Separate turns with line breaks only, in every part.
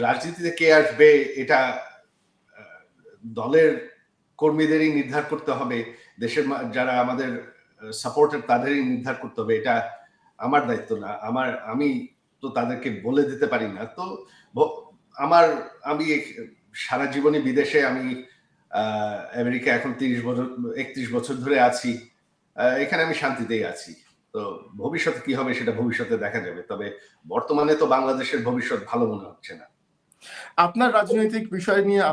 রাজনীতিতে কে আসবে এটা দলের কর্মীদেরই নির্ধার করতে হবে, দেশের যারা আমাদের সাপোর্টার তাদেরই নির্ধার করতে হবে। এটা আমার দায়িত্ব না। আমি তো তাদেরকে বলে দিতে পারি না। তো আমি সারা জীবনই বিদেশে, আমি আমেরিকা এখন 31 বছর ধরে আছি। এখানে আমি শান্তিতেই আছি। তো ভবিষ্যতে কি হবে সেটা ভবিষ্যতে দেখা যাবে। তবে বর্তমানে তো বাংলাদেশের ভবিষ্যৎ ভালো মনে হচ্ছে না।
আপনার রাজনৈতিক বিষয় নিয়ে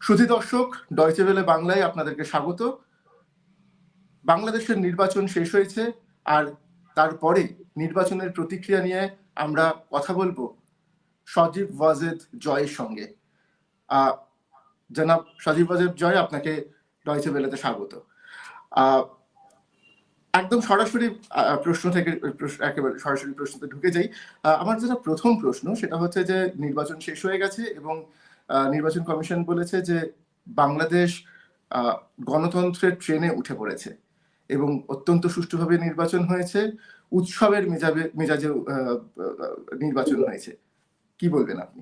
সুধী দর্শক, ডয়চে ভেলে বাংলায় আপনাদেরকে স্বাগত। বাংলাদেশের নির্বাচন শেষ হয়েছে, আর তারপরে নির্বাচনের প্রতিক্রিয়া নিয়ে আমরা কথা বলবো সজীব ওয়াজেদ জয়ের সঙ্গে। জনাব সজীব ওয়াজেদ জয়, আপনাকে ডয়চে ভেলেতে স্বাগত। একদম সরাসরি প্রশ্ন থেকে একেবারে সরাসরি প্রশ্নতে ঢুকে যাই। আমার যেটা প্রথম প্রশ্ন সেটা হচ্ছে যে নির্বাচন শেষ হয়ে গেছে এবং নির্বাচন কমিশন বলেছে যে বাংলাদেশ গণতন্ত্রের ট্রেনে উঠে পড়েছে এবং অত্যন্ত সুষ্ঠুভাবে নির্বাচন হয়েছে, উৎসবের মেজাজে নির্বাচন হয়েছে। কি বলবেন আপনি?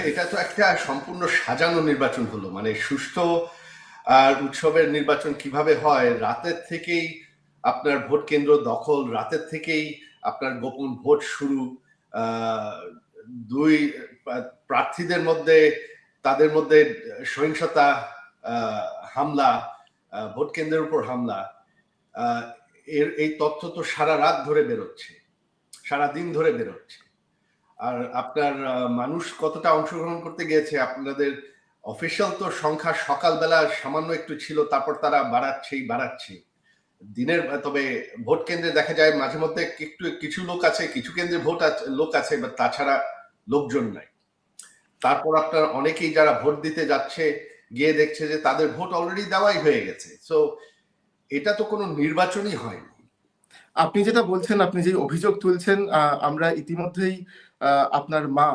এটা তো একটা সম্পূর্ণ সাজানো নির্বাচন হলো, মানে সুষ্ঠু আর উৎসবের নির্বাচন কিভাবে হয়, রাতের থেকেই আপনার ভোট কেন্দ্র দখল, রাতের থেকেই আপনার গোপন ভোট শুরু, দুই প্রার্থীদের মধ্যে তাদের মধ্যে সহিংসতা, হামলা, ভোট কেন্দ্রের উপর হামলা, এই তথ্য তো সারা রাত ধরে বেরোচ্ছে, সারা দিন ধরে বেরোচ্ছে। আর আপনার মানুষ কতটা অংশগ্রহণ করতে গিয়েছে, আপনাদের অফিসিয়াল তো সংখ্যা সকালবেলা সামান্য একটু ছিল, তারপর তারা বাড়াচ্ছে দিনের। তবে ভোট কেন্দ্রে দেখা যায় মাঝে মধ্যে কিছু লোক আছে, কিছু কেন্দ্রে লোক আছে, বা তাছাড়া লোকজন নাই। তারপর আপনার অনেকেই যারা ভোট দিতে যাচ্ছে গিয়ে দেখছে যে তাদের ভোট অলরেডি দেওয়াই হয়ে গেছে। সো এটা তো কোনো নির্বাচনই হয়নি।
আপনি যেটা বলছেন, আপনি যে অভিযোগ তুলছেন, আমরা ইতিমধ্যেই আপনার মা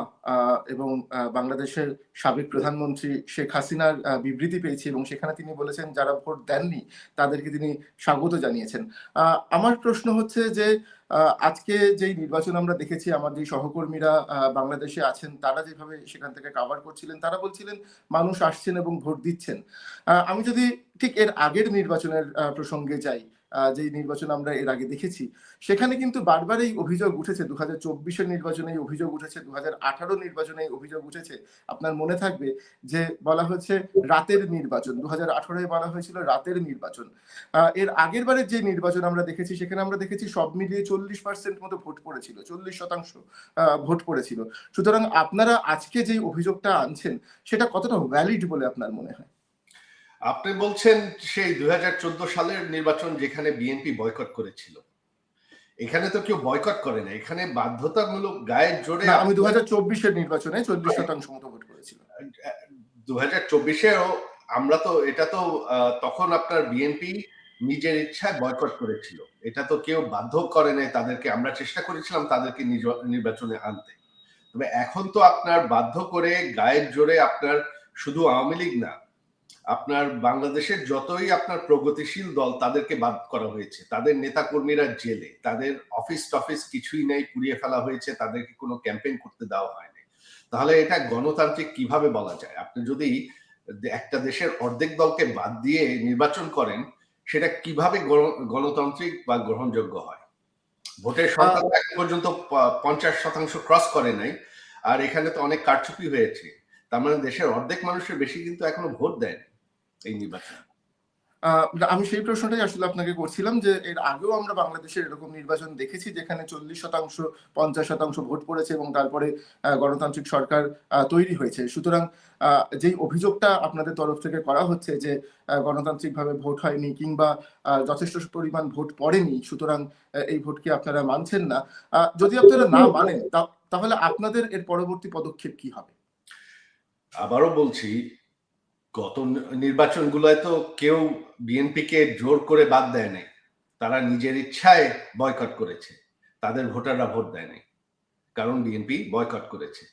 এবং বাংলাদেশের সাবেক প্রধানমন্ত্রী শেখ হাসিনার বিবৃতি পেয়েছি এবং সেখানে তিনি বলেছেন যারা ভোট দেননি তাদেরকে তিনি স্বাগত জানিয়েছেন। আমার প্রশ্ন হচ্ছে যে আজকে যেই নির্বাচন আমরা দেখেছি, আমার যে সহকর্মীরা বাংলাদেশে আছেন তারা যেভাবে সেখান থেকে কাভার করছিলেন, তারা বলছিলেন মানুষ আসছেন এবং ভোট দিচ্ছেন। আমি যদি ঠিক এর আগের নির্বাচনের প্রসঙ্গে যাই, যে নির্বাচন আমরা এর আগে দেখেছি, সেখানে কিন্তু বারবার এই অভিযোগ উঠেছে। 2024-এর নির্বাচনে এই অভিযোগ উঠেছে, 2018 নির্বাচনে এই অভিযোগ উঠেছে। আপনার মনে থাকবে যে বলা হয়েছে রাতের নির্বাচন, 2018-এ বলা হয়েছিল রাতের নির্বাচন। এর আগের বারের যে নির্বাচন আমরা দেখেছি, সেখানে আমরা দেখেছি সব মিলিয়ে 40% মতো ভোট পড়েছিল, 40% ভোট পড়েছিল। সুতরাং আপনারা আজকে যে অভিযোগটা আনছেন সেটা কতটা ভ্যালিড বলে আপনার মনে হয়?
আপনি বলছেন সেই 2014 সালের নির্বাচন যেখানে বিএনপি বয়কট করেছিল, এখানে তো কেউ বয়কট করে না, এখানে বাধ্যতামূলক গায়ের জোরে।
আমি 2024-এর নির্বাচনে 40% মতো ভোট করেছিল।
2024-এও আমরা তো এটা তো তখন আপনার বিএনপি নিজের ইচ্ছায় বয়কট করেছিল, এটা তো কেউ বাধ্য করে নাই তাদেরকে। আমরা চেষ্টা করেছিলাম তাদেরকে নির্বাচনে আনতে। তবে এখন তো আপনার বাধ্য করে গায়ের জোরে, আপনার শুধু আওয়ামী লীগ না, আপনার বাংলাদেশের যতই আপনার প্রগতিশীল দল তাদেরকে বাদ করা হয়েছে, তাদের নেতা কর্মীরা জেলে, তাদের অফিস টফিস কিছুই নেই, পুড়িয়ে ফেলা হয়েছে, তাদেরকে কোনো ক্যাম্পেইন করতে দেওয়া হয়নি। তাহলে এটা গণতান্ত্রিক কিভাবে বলা যায়? আপনি যদি একটা দেশের অর্ধেক দলকে বাদ দিয়ে নির্বাচন করেন, সেটা কিভাবে গণতান্ত্রিক বা গ্রহণযোগ্য হয়? ভোটের সংখ্যা এখন পর্যন্ত 50% ক্রস করে নাই, আর এখানে তো অনেক কারচুপি হয়েছে। তার মানে দেশের অর্ধেক মানুষের বেশি কিন্তু এখনো ভোট দেয়নি এই নির্বাচন।
আমি সেই প্রশ্নটাই আসলে আপনাকে করছিলাম যে এর আগেও আমরা বাংলাদেশের এরকম নির্বাচন দেখেছি যেখানে 40%, 50% ভোট পড়েছে এবং তারপরে গণতান্ত্রিক সরকার তৈরি হয়েছে। সুতরাং যেই অভিযোগটা আপনাদের তরফ থেকে করা হচ্ছে যে গণতান্ত্রিকভাবে ভোট হয়নি কিংবা যথেষ্ট পরিমাণ ভোট পড়েনি, সুতরাং এই ভোটকে আপনারা মানছেন না। যদি আপনারা না মানেন তাহলে আপনাদের এর পরবর্তী পদক্ষেপ কি হবে?
আবারও বলছি, গত নির্বাচনগুলোয় তো কেউ বিএনপিকে জোর করে বাদ দেয় নাই, তারা নিজের ইচ্ছায় বয়কট করেছে, তাদের ভোটাররা ভোট দেয় নাই, কারণ বিএনপি বয়কট করেছে।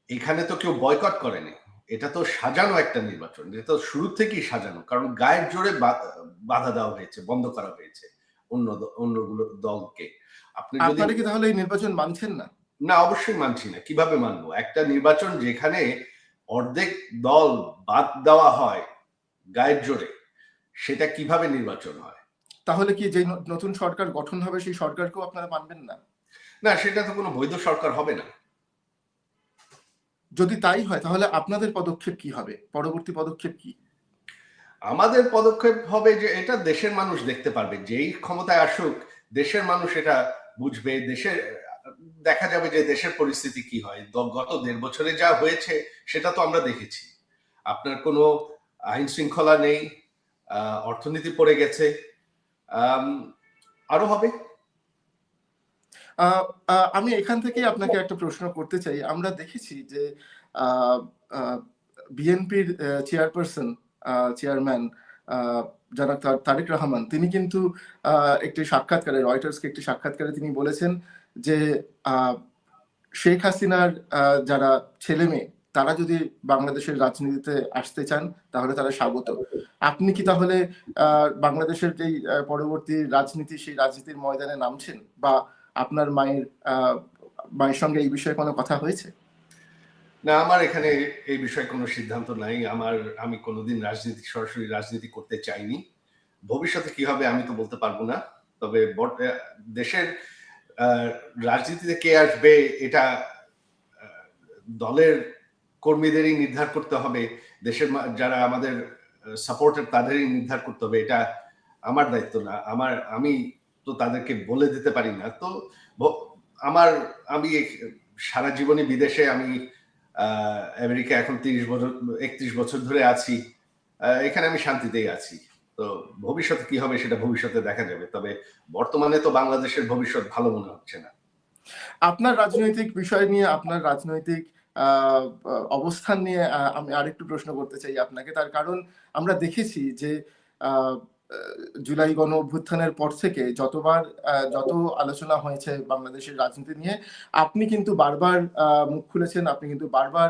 এখানে তো কেউ বয়কট করেনি, এটা তো সাজানো একটা নির্বাচন, এটা তো শুরু থেকেই সাজানো, কারণ গায়ের জোরে বাধা দেওয়া হয়েছে, বন্ধ করা হয়েছে অন্যগুলো দলকে।
আপনারা কি তাহলে এই নির্বাচন মানছেন না?
না, অবশ্যই মানছি না। কিভাবে মানবো? একটা নির্বাচন যেখানে অর্ধেক দল বাদ দেওয়া হয় গায়ের জোরে, সেটা কিভাবে নির্বাচন হয়?
তাহলে কি যে নতুন সরকার গঠন হবে সেই সরকারকেও আপনারা মানবেন না?
না, সেটা তো কোনো বৈধ সরকার হবে না।
যদি তাই হয় তাহলে আপনাদের পদক্ষেপ কি হবে? পরবর্তী পদক্ষেপ কি?
আমাদের পদক্ষেপ হবে যে এটা দেশের মানুষ দেখতে পারবে। যেই ক্ষমতায় আসুক, দেশের মানুষ এটা বুঝবে। দেখা যাবে যে দেশের পরিস্থিতি কি হয়। গত ১.৫ বছরে যা হয়েছে সেটা তো আমরা দেখেছি। আপনার কোনো আইন শৃঙ্খলা নেই, অর্থনীতি পড়ে গেছে। আম আরো হবে।
আ আ আমি এখান থেকেই আপনাকে একটা প্রশ্ন করতে চাই। আমরা দেখেছি যে আ আ বিএনপির চেয়ারপারসন চেয়ারম্যান আ জনাব তারেক রহমান তিনি কিন্তু আ একটি সাক্ষাৎকারে রয়টার্সকে একটি সাক্ষাৎকারে তিনি বলেছেন যে আ শেখ হাসিনার যারা ছেলেমেয়ে তারা যদি বাংলাদেশের রাজনীতিতে আসতে চান তাহলে তারা স্বাগত। আপনি কি তাহলে বাংলাদেশের যেই পরবর্তী রাজনীতি সেই রাজনীতির ময়দানে নামছেন? বা আপনার মায়ের সঙ্গে এই বিষয়ে কোনো কথা হয়েছে?
না, আমার এখানে এই বিষয়ে কোনো সিদ্ধান্ত নাই। আমি কোনোদিন সরাসরি রাজনীতি করতে চাইনি। ভবিষ্যতে কি হবে আমি তো বলতে পারব না। তবে দেশের আ রাজনীতিতে কে আসবে এটা আ দলের কর্মীদেরই নির্ধার করতে হবে। দেশের যারা আমাদের সাপোর্টার তাদেরই নির্ধার করতে হবে। এটা আমার দায়িত্ব না। আমি তো তাদেরকে বলে দিতে পারি না। তো ভ আমার আমি সারা জীবনই বিদেশে আমি আ আমেরিকায় এখন ৩১ বছর ধরে আছি। এখানে আমি শান্তিতেই আছি। তো ভবিষ্যতে কি হবে সেটা ভবিষ্যতে দেখা যাবে। তবে বর্তমানে তো বাংলাদেশের ভবিষ্যৎ ভালো মনে হচ্ছে না।
আপনার রাজনৈতিক বিষয় নিয়ে আপনার রাজনৈতিক আ আ অবস্থান নিয়ে আমি আরেকটু প্রশ্ন করতে চাই আপনাকে। তার কারণ আমরা দেখেছি যে আ আ জুলাই গণ-অভ্যুত্থানের পর থেকে যত আলোচনা হয়েছে বাংলাদেশের রাজনীতি নিয়ে, আপনি কিন্তু বারবার মুখ খুলেছেন, আপনি কিন্তু বারবার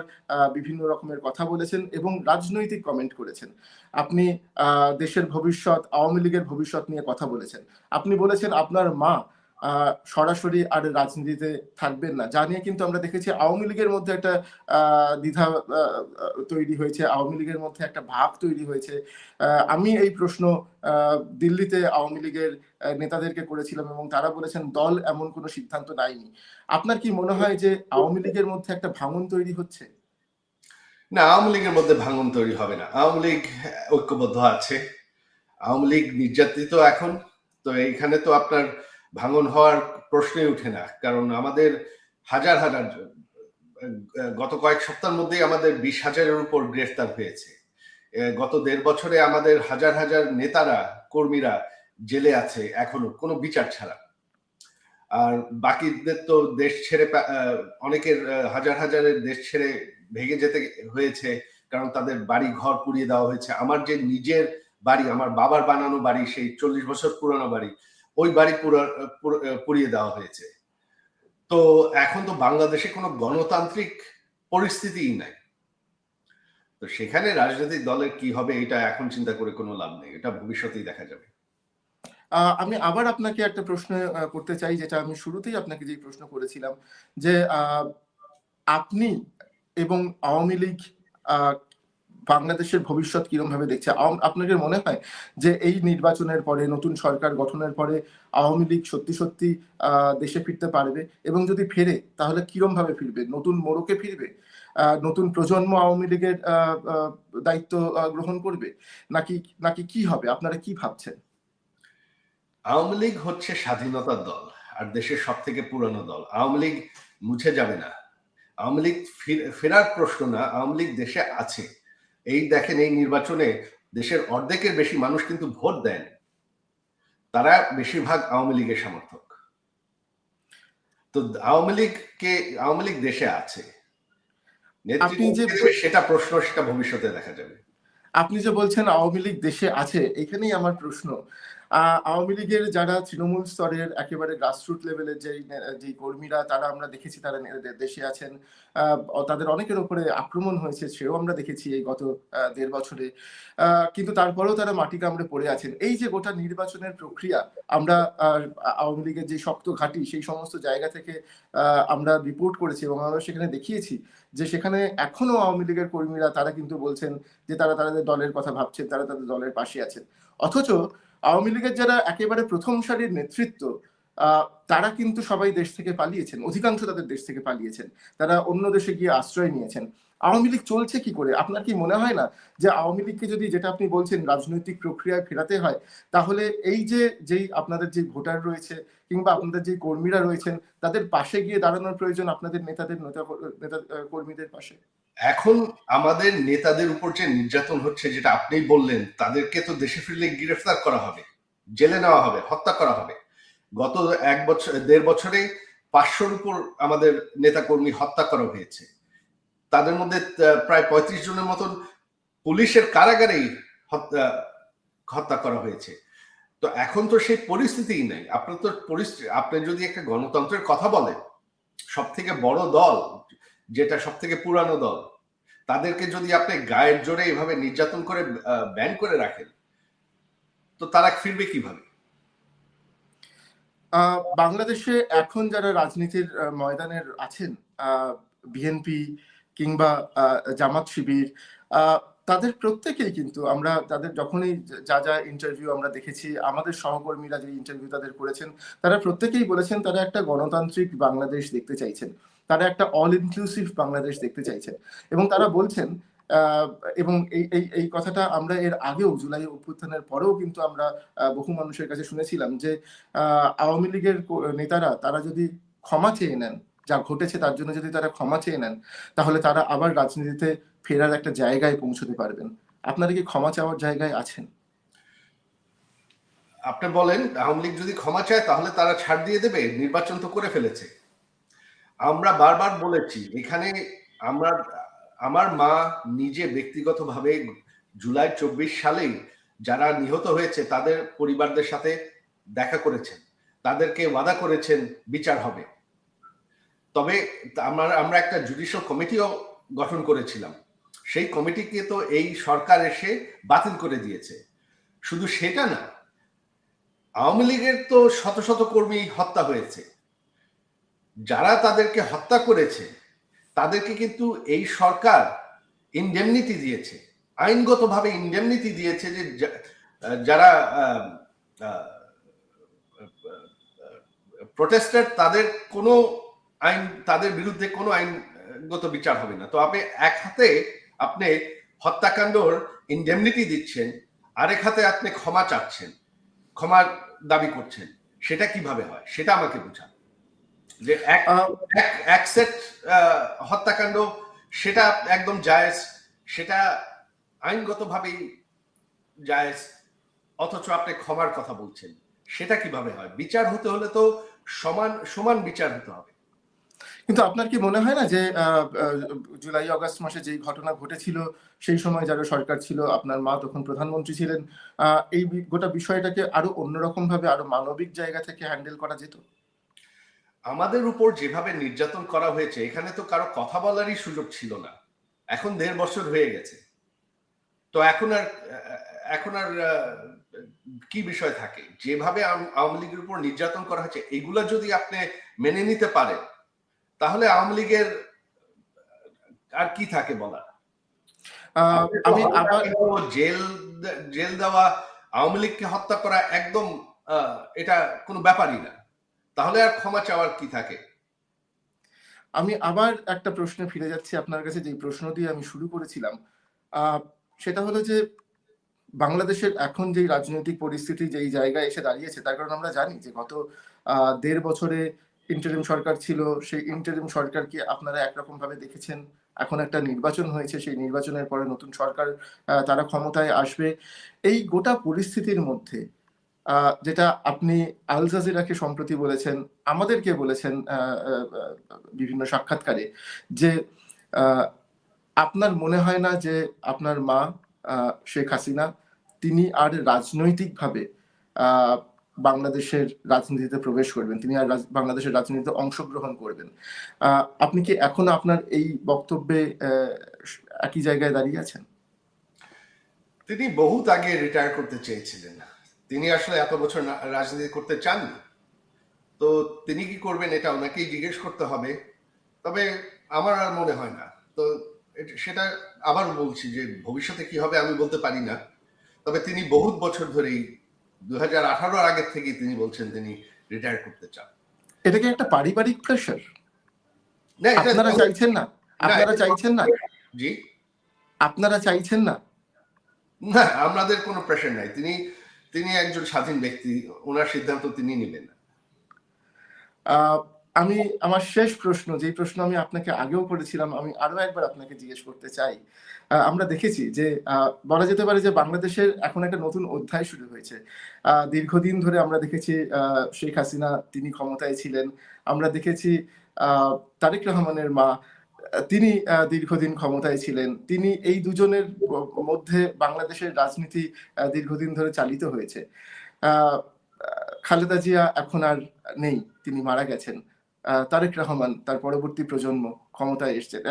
বিভিন্ন রকমের কথা বলেছেন এবং রাজনৈতিক কমেন্ট করেছেন। আপনি আ দেশের ভবিষ্যৎ, আওয়ামী লীগের ভবিষ্যৎ নিয়ে কথা বলেছেন। আপনি বলেছেন আপনার মা আ সরাসরি আর রাজনীতিতে থাকবেন না। যা নিয়ে কিন্তু আমরা দেখেছি আওয়ামী লীগের মধ্যে একটা আ দ্বিধা আ আ তৈরি হয়েছে। আওয়ামী লীগের মধ্যে একটা ভাব তৈরি হয়েছে। আ আমি এই প্রশ্ন আ দিল্লিতে আওয়ামী লীগের নেতাদেরকে করেছিলাম এবং তারা বলেছেন দল এমন কোনো সিদ্ধান্ত নেয়নি। আপনার কি মনে হয় যে আওয়ামী লীগের মধ্যে একটা ভাঙন তৈরি হচ্ছে?
না, আওয়ামী লীগের মধ্যে ভাঙন তৈরি হবে না। আওয়ামী লীগ ঐক্যবদ্ধ আছে। আওয়ামী লীগ নির্যাতিত এখন। তো এইখানে তো আপনার ভাঙন হওয়ার প্রশ্নই উঠে না। কারণ আমাদের হাজার গত কয়েক সপ্তাহের মধ্যেই আমাদের ২০,০০০ এর উপর গ্রেফতার হয়েছে। গত ১.৫ বছরে আমাদের হাজার নেতারা, কর্মীরা জেলে আছে এখনো কোনো বিচার ছাড়া। আর বাকিদের তো দেশ ছেড়ে অনেকের হাজারের দেশ ছেড়ে ভেগে যেতে হয়েছে। কারণ তাদের বাড়ি ঘর পুড়িয়ে দেওয়া হয়েছে। আমার যে নিজের বাড়ি, আমার বাবার বানানো বাড়ি, সেই ৪০ বছর পুরানো বাড়ি, ওই বাড়ি পুড়িয়ে দেওয়া হয়েছে। তো এখন তো বাংলাদেশে কোনো গণতান্ত্রিক পরিস্থিতিই নাই। তো সেখানে রাজনৈতিক দলের কি হবে এটা এখন চিন্তা করে কোনো লাভ নেই। এটা ভবিষ্যতেই দেখা যাবে।
আমি আবার আপনাকে একটা প্রশ্ন করতে চাই যেটা আমি শুরুতেই আপনাকে যেই প্রশ্ন করেছিলাম যে আপনি এবং আওয়ামী লীগ আ বাংলাদেশের ভবিষ্যৎ কিরমভাবে দেখছে? আপনাদের মনে হয় যে এই নির্বাচনের পরে নতুন সরকার গঠনের পরে আওয়ামী লীগ সত্যি আ দেশে ফিরতে পারবে? এবং যদি ফেরে তাহলে কিরমভাবে ফিরবে? নতুন মোড়কে ফিরবে? নতুন প্রজন্ম আওয়ামী লীগের আ আ দায়িত্ব গ্রহণ করবে? নাকি নাকি কি হবে? আপনারা কি ভাবছেন?
আওয়ামী লীগ হচ্ছে স্বাধীনতার দল। আর দেশের সবথেকে পুরানো দল। আওয়ামী লীগ মুছে যাবে না। আওয়ামী লীগ ফেরার প্রশ্ন না। আওয়ামী লীগ দেশে আছে। এই দেখেন এই নির্বাচনে দেশের অর্ধেকের বেশি মানুষ কিন্তু ভোট দেয়নি। তারা বেশিরভাগ আওয়ামী লীগের সমর্থক। তো আওয়ামী লীগ দেশে আছে।
আপনি
নেতৃত্ব
যে
কে দেবে সেটা প্রশ্ন, সেটা ভবিষ্যতে দেখা যাবে।
আপনি যে বলছেন আওয়ামী লীগ দেশে আছে, এখানেই আমার প্রশ্ন। আওয়ামী লীগের যারা তৃণমূল স্তরের একেবারে গ্রাসরুট লেভেলের যেই কর্মীরা তারা আমরা দেখেছি তারা দেশে আছেন, তাদের অনেকের উপরে আক্রমণ হয়েছে সেও আমরা দেখেছি এই গত ১.৫ বছরে। কিন্তু তারপরেও তারা মাটি কামড়ে পড়ে আছেন। এই যে গোটা নির্বাচনের প্রক্রিয়া, আমরা আওয়ামী লীগের যে শক্ত ঘাঁটি সেই সমস্ত জায়গা থেকে আমরা রিপোর্ট করেছি এবং আমরা সেখানে দেখিয়েছি যে সেখানে এখনো আওয়ামী লীগের কর্মীরা তারা কিন্তু বলছেন যে তারা তাদের দলের কথা ভাবছেন, তারা তাদের দলের পাশে আছেন। অথচ আওয়ামী লীগের যারা একেবারে প্রথম সারির নেতৃত্ব, তারা কিন্তু সবাই দেশ থেকে পালিয়েছেন, অধিকাংশ তাদের দেশ থেকে পালিয়েছেন, তারা অন্য দেশে গিয়ে আশ্রয় নিয়েছেন। আওয়ামী লীগ চলছে কি করে? আপনার কি মনে হয় না যে আওয়ামী লীগকে যদি, যেটা আপনি বলছেন, রাজনৈতিক প্রক্রিয়ায় ফেরাতে হয়, তাহলে এই যেই আপনাদের যে ভোটার রয়েছে কিংবা আপনাদের যে কর্মীরা রয়েছেন তাদের পাশে গিয়ে দাঁড়ানোর প্রয়োজন আপনাদের নেতা কর্মীদের পাশে?
এখন আমাদের নেতাদের উপর যে নির্যাতন হচ্ছে, যেটা আপনি বললেন, তাদেরকে তো দেশে ফিরলে গ্রেফতার করা হবে, জেলে নেওয়া হবে, হত্যা করা হবে। গত 1.5 বছরে 500-র উপর আমাদের নেতাকর্মী হত্যা করা হয়েছে। তাদের মধ্যে প্রায় 35 জনের মতন পুলিশের কারাগারেই হত্যা করা হয়েছে। তো এখন তো সেই পরিস্থিতিই নাই। আপনি যদি একটা গণতন্ত্রের কথা বলেন, সব থেকে বড় দল, যেটা সব থেকে পুরানো দল, তাদেরকে যদি আপনি গায়ের জোরে এভাবে নির্যাতন করে ব্যান করে রাখেন, তো তারা ফিরবে কিভাবে?
বাংলাদেশে এখন যারা রাজনীতির ময়দানের আছেন, বিএনপি কিংবা জামাত শিবির, তাদের প্রত্যেকেই কিন্তু, আমরা তাদের যখনই যা ইন্টারভিউ আমরা দেখেছি, আমাদের সহকর্মীরা যে ইন্টারভিউ তাদের করেছেন, তারা প্রত্যেকেই বলেছেন তারা একটা গণতান্ত্রিক বাংলাদেশ দেখতে চাইছেন, তারা একটা অল ইনক্লুসিভ বাংলাদেশ দেখতে চাইছেন। এবং তারা বলছেন, এবং এই কথাটা আমরা এর আগেও, জুলাই অভ্যুত্থানের পরেও কিন্তু আমরা বহু মানুষের কাছে শুনেছিলাম যে আওয়ামী লীগের নেতারা তারা যদি ক্ষমা চেয়ে নেন, যা ঘটেছে তার জন্য যদি তারা ক্ষমা চেয়ে নেন, তাহলে তারা আবার রাজনীতিতে ফেরার একটা জায়গায় পৌঁছতে পারবেন। আপনারা কি ক্ষমা চাওয়ার জায়গায় আছেন?
আপনি বলেন, আওয়ামী লীগ যদি ক্ষমা চায় তাহলে তারা ছাড় দিয়ে দেবে? নির্বাচন তো করে ফেলেছে। আমরা বারবার বলেছি, এখানে আমার মা নিজে ব্যক্তিগতভাবে জুলাই 24 সালেই যারা নিহত হয়েছে তাদের পরিবারদের সাথে দেখা করেছেন, তাদেরকে ওয়াদা করেছেন বিচার হবে। তবে আমরা একটা জুডিশিয়াল কমিটিও গঠন করেছিলাম, সেই কমিটিকে তো এই সরকার এসে বাতিল করে দিয়েছে। শুধু সেটা না, আওয়ামী লীগের তো শত শত কর্মী হত্যা হয়েছে, যারা তাদেরকে হত্যা করেছে তাদেরকে কিন্তু এই সরকার ইনডেমনিটি দিয়েছে, আইনগতভাবে ইনডেমনিটি দিয়েছে, যে যারা প্রোটেস্টার তাদের বিরুদ্ধে কোনো আইনগত বিচার হবে না। তো আপনি এক হাতে আপনি হত্যাকাণ্ডর ইনডেমনিটি দিচ্ছেন, আরেক হাতে আপনি ক্ষমা চাচ্ছেন, ক্ষমার দাবি করছেন, সেটা কিভাবে হয় সেটা আমাকে বোঝান। যে এক সেট হত্যাকাণ্ড, সেটা একদম জায়েজ, সেটা আইনগতভাবেই জায়েজ, অথচ আপনি ক্ষমার কথা বলছেন, সেটা কিভাবে হয়? বিচার হতে হলে তো সমান বিচার হতে হবে।
কিন্তু আপনার কি মনে হয় না যে জুলাই অগাস্ট মাসে যেই ঘটনা ঘটেছিল, সেই সময় যারা সরকার ছিল, আপনার মা তখন প্রধানমন্ত্রী ছিলেন, এই গোটা বিষয়টাকে আরো অন্যরকম ভাবে, আরো মানবিক জায়গা থেকে হ্যান্ডেল করা যেত?
আমাদের উপর যেভাবে নির্যাতন করা হয়েছে, এখানে তো কারো কথা বলারই সুযোগ ছিল না। এখন 1.5 বছর হয়ে গেছে, তো এখন আর কি বিষয় থাকে? যেভাবে আওয়ামী লীগের উপর নির্যাতন করা হয়েছে, এগুলা যদি আপনি মেনে নিতে পারেন, তাহলে আওয়ামী লীগের আর কি থাকে বলা?
আমি আবার
জেল দেওয়া, আওয়ামী লীগকে হত্যা করা একদম এটা কোনো ব্যাপারই না। তাহলে আর ক্ষমা চাওয়ার কি থাকে?
আমি আবার একটা প্রশ্নে ফিরে যাচ্ছি আপনার কাছে, যেই প্রশ্ন দিয়ে আমি শুরু করেছিলাম। সেটা হলো যে বাংলাদেশের এখন যেই রাজনৈতিক পরিস্থিতি যেই জায়গায় এসে দাঁড়িয়েছে, তার কারণ আমরা জানি যে গত 1.5 বছরে ইন্টারিম সরকার ছিল, সেই ইন্টারিম সরকারকে আপনারা একরকম ভাবে দেখেছেন। এখন একটা নির্বাচন হয়েছে, সেই নির্বাচনের পরে নতুন সরকার তারা ক্ষমতায় আসবে। এই গোটা পরিস্থিতির মধ্যে যেটা আপনি আল জাজিরাকে সম্প্রতি বলেছেন, আমাদেরকে বলেছেন বিভিন্ন সাক্ষাৎকারে, যে আপনার মনে হয় না যে আপনার মা শেখ হাসিনা তিনি আর রাজনৈতিকভাবে বাংলাদেশের রাজনীতিতে প্রবেশ করবেন, তিনি আর বাংলাদেশের রাজনীতিতে অংশগ্রহণ করবেন। আপনি কি এখনো আপনার এই বক্তব্যে একই জায়গায় দাঁড়িয়ে আছেন?
তিনি বহুত আগে রিটায়ার করতে চেয়েছিলেন। তিনি আসলে এত বছর রাজনীতি করতে চাননি। তো তিনি কি করবেন এটা ওনাকেই জিজ্ঞেস করতে হবে। তবে আমার আর মনে হয় না। তো সেটা আবার বলছি যে ভবিষ্যতে কি হবে আমি বলতে পারি না। তবে তিনি বহুত বছর ধরেই 2018 আগের থেকেই তিনি বলছেন তিনি রিটায়ার করতে চান।
এটা কি একটা পারিবারিক প্রেশার?
না, এটা
আপনারা চাইছেন না? আপনারা
এটা
চাইছেন না?
জি,
আপনারা চাইছেন না?
না, আমাদের কোনো প্রেশার নাই। তিনি একজন স্বাধীন ব্যক্তি, ওনার সিদ্ধান্ত তিনি নেবেন।
আমি আমার শেষ প্রশ্ন, যে প্রশ্ন আমি আপনাকে আগেও করেছিলাম, আমি আরো একবার আপনাকে জিজ্ঞেস করতে চাই। আমরা দেখেছি যে বলা যেতে পারে যে বাংলাদেশের এখন একটা নতুন অধ্যায় শুরু হয়েছে। দীর্ঘদিন ধরে আমরা দেখেছি শেখ হাসিনা তিনি ক্ষমতায় ছিলেন। আমরা দেখেছি তারেক রহমানের মা তিনি দীর্ঘদিন ক্ষমতায় ছিলেন। তিনি এই দুজনের মধ্যে বাংলাদেশের রাজনীতি দীর্ঘদিন ধরে চালিত হয়েছে। খালেদা জিয়া এখন আর নেই, তিনি মারা গেছেন। তারেক রহমান তার পরবর্তী প্রজন্ম ক্ষমতায় এসছেন,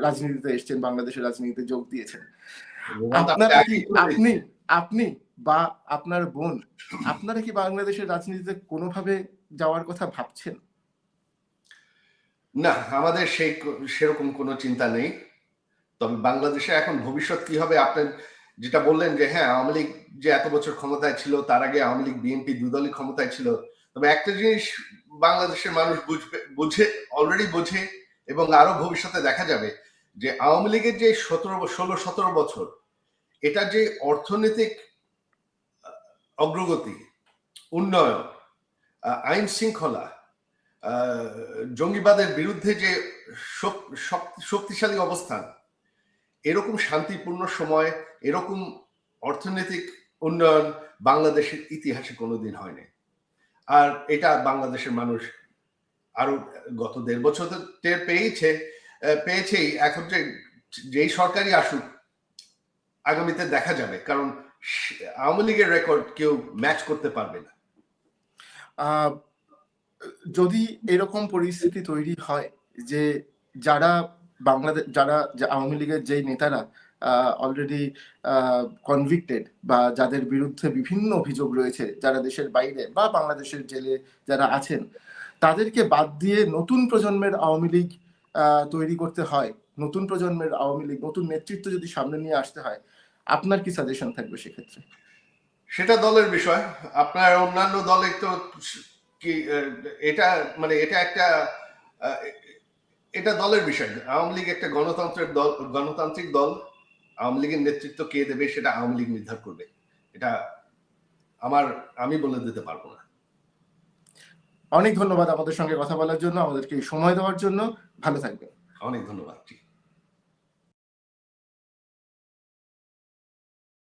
রাজনীতিতে এসছেন, বাংলাদেশের রাজনীতিতে যোগ দিয়েছেন। আপনারা কি আপনি বা আপনার বোন, আপনারা কি বাংলাদেশের রাজনীতিতে কোনোভাবে যাওয়ার কথা ভাবছেন?
না, আমাদের সেরকম কোনো চিন্তা নেই। তবে বাংলাদেশে এখন ভবিষ্যৎ কি হবে, আপনি যেটা বললেন যে হ্যাঁ, আওয়ামী লীগ যে এত বছর ক্ষমতায় ছিল, তার আগে আওয়ামী লীগ বিএনপি দুদলই ক্ষমতায় ছিল। তবে একটা জিনিস বাংলাদেশের মানুষ অলরেডি বোঝে, এবং আরো ভবিষ্যতে দেখা যাবে যে আওয়ামী লীগের যে 16-17 বছর, এটা যে অর্থনৈতিক অগ্রগতি, উন্নয়ন, আইন শৃঙ্খলা, জঙ্গিবাদের বিরুদ্ধে যে শক্তিশালী অবস্থান, এরকম শান্তিপূর্ণ সময়, এরকম অর্থনৈতিক উন্নয়ন বাংলাদেশের ইতিহাসে কোনোদিন হয়নি। আর এটা বাংলাদেশের মানুষ আরো গত 1.5 বছর টের পেয়েছেই। এখন যেই সরকারই আসুক আগামীতে দেখা যাবে, কারণ আওয়ামী লীগের রেকর্ড কেউ ম্যাচ করতে পারবে না।
যদি এরকম পরিস্থিতি তৈরি হয় যে যারা আওয়ামী লীগের যেই নেতারা অলরেডি কনভিক্টেড বা যাদের বিরুদ্ধে বিভিন্ন অভিযোগ রয়েছে, যারা দেশের বাইরে বা বাংলাদেশের জেলে যারা আছেন, তাদেরকে বাদ দিয়ে নতুন প্রজন্মের আওয়ামী লীগ তৈরি করতে হয়, নতুন প্রজন্মের আওয়ামী লীগ, নতুন নেতৃত্ব যদি সামনে নিয়ে আসতে হয়, আপনার কি সাজেশন থাকবে সেক্ষেত্রে?
সেটা দলের বিষয়। আপনার অন্যান্য দলে তো কি এটা মানে এটা দলের বিষয়। আওয়ামী লীগ একটা গণতান্ত্রিক দল। আওয়ামী লীগের নেতৃত্ব কে দেবে সেটা আওয়ামী লীগ নির্ধার করবে। এটা আমি বলে দিতে পারবো না।
অনেক ধন্যবাদ আমাদের সঙ্গে কথা বলার জন্য, আমাদেরকে সময় দেওয়ার জন্য। ভালো থাকবেন।
অনেক ধন্যবাদ।